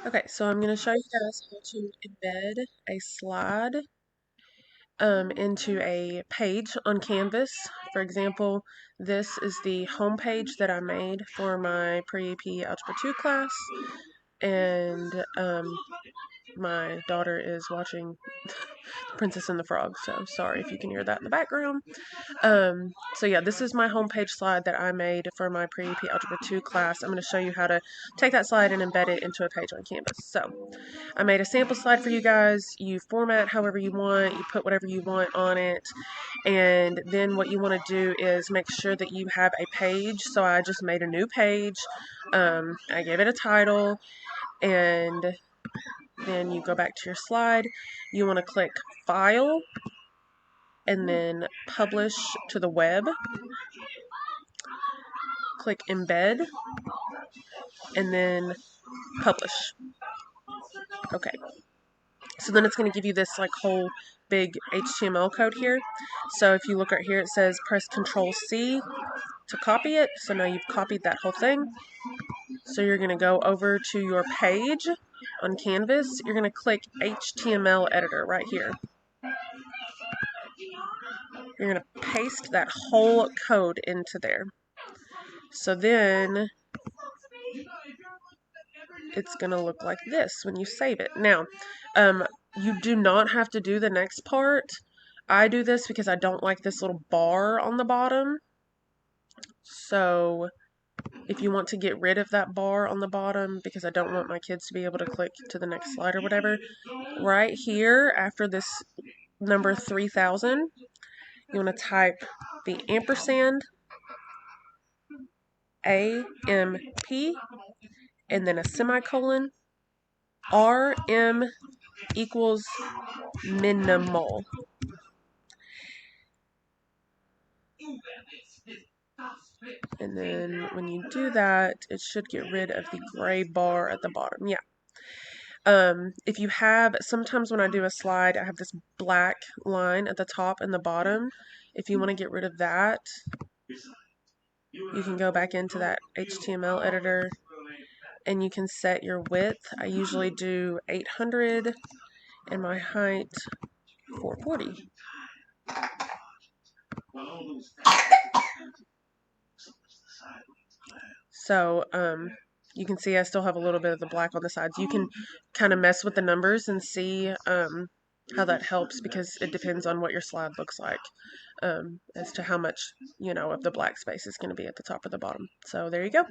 Okay, so I'm going to show you guys how to embed a slide into a page on Canvas. For example, this is the home page that I made for my pre-AP Algebra 2 class, and my daughter is watching Princess and the Frog, so sorry if you can hear that in the background. So yeah, this is my homepage slide that I made for my pre-AP Algebra 2 class. I'm going to show you how to take that slide and embed it into a page on Canvas. So I made a sample slide for you guys. You format however you want, you put whatever you want on it, and then what you want to do is make sure that you have a page. So I just made a new page. I gave it a title, and then you go back to your slide. You want to click File, and then Publish to the Web. Click Embed, and then Publish. Okay, so then it's going to give you this like whole big HTML code here. So if you look right here, it says press Control C to copy it. So now you've copied that whole thing. So you're going to go over to your page on Canvas. You're going to click HTML editor right here. You're going to paste that whole code into there. So then it's going to look like this when you save it. Now, you do not have to do the next part. I do this because I don't like this little bar on the bottom. So if you want to get rid of that bar on the bottom, because I don't want my kids to be able to click to the next slide or whatever, right here after this number 3000, you want to type the ampersand AMP and then a semicolon RM equals minimal. And then when you do that, it should get rid of the gray bar at the bottom. Yeah. If you have, sometimes when I do a slide, I have this black line at the top and the bottom. If you want to get rid of that, you can go back into that HTML editor and you can set your width. I usually do 800 and my height 440. So you can see I still have a little bit of the black on the sides. You can kind of mess with the numbers and see how that helps, because it depends on what your slide looks like as to how much, of the black space is going to be at the top or the bottom. So there you go.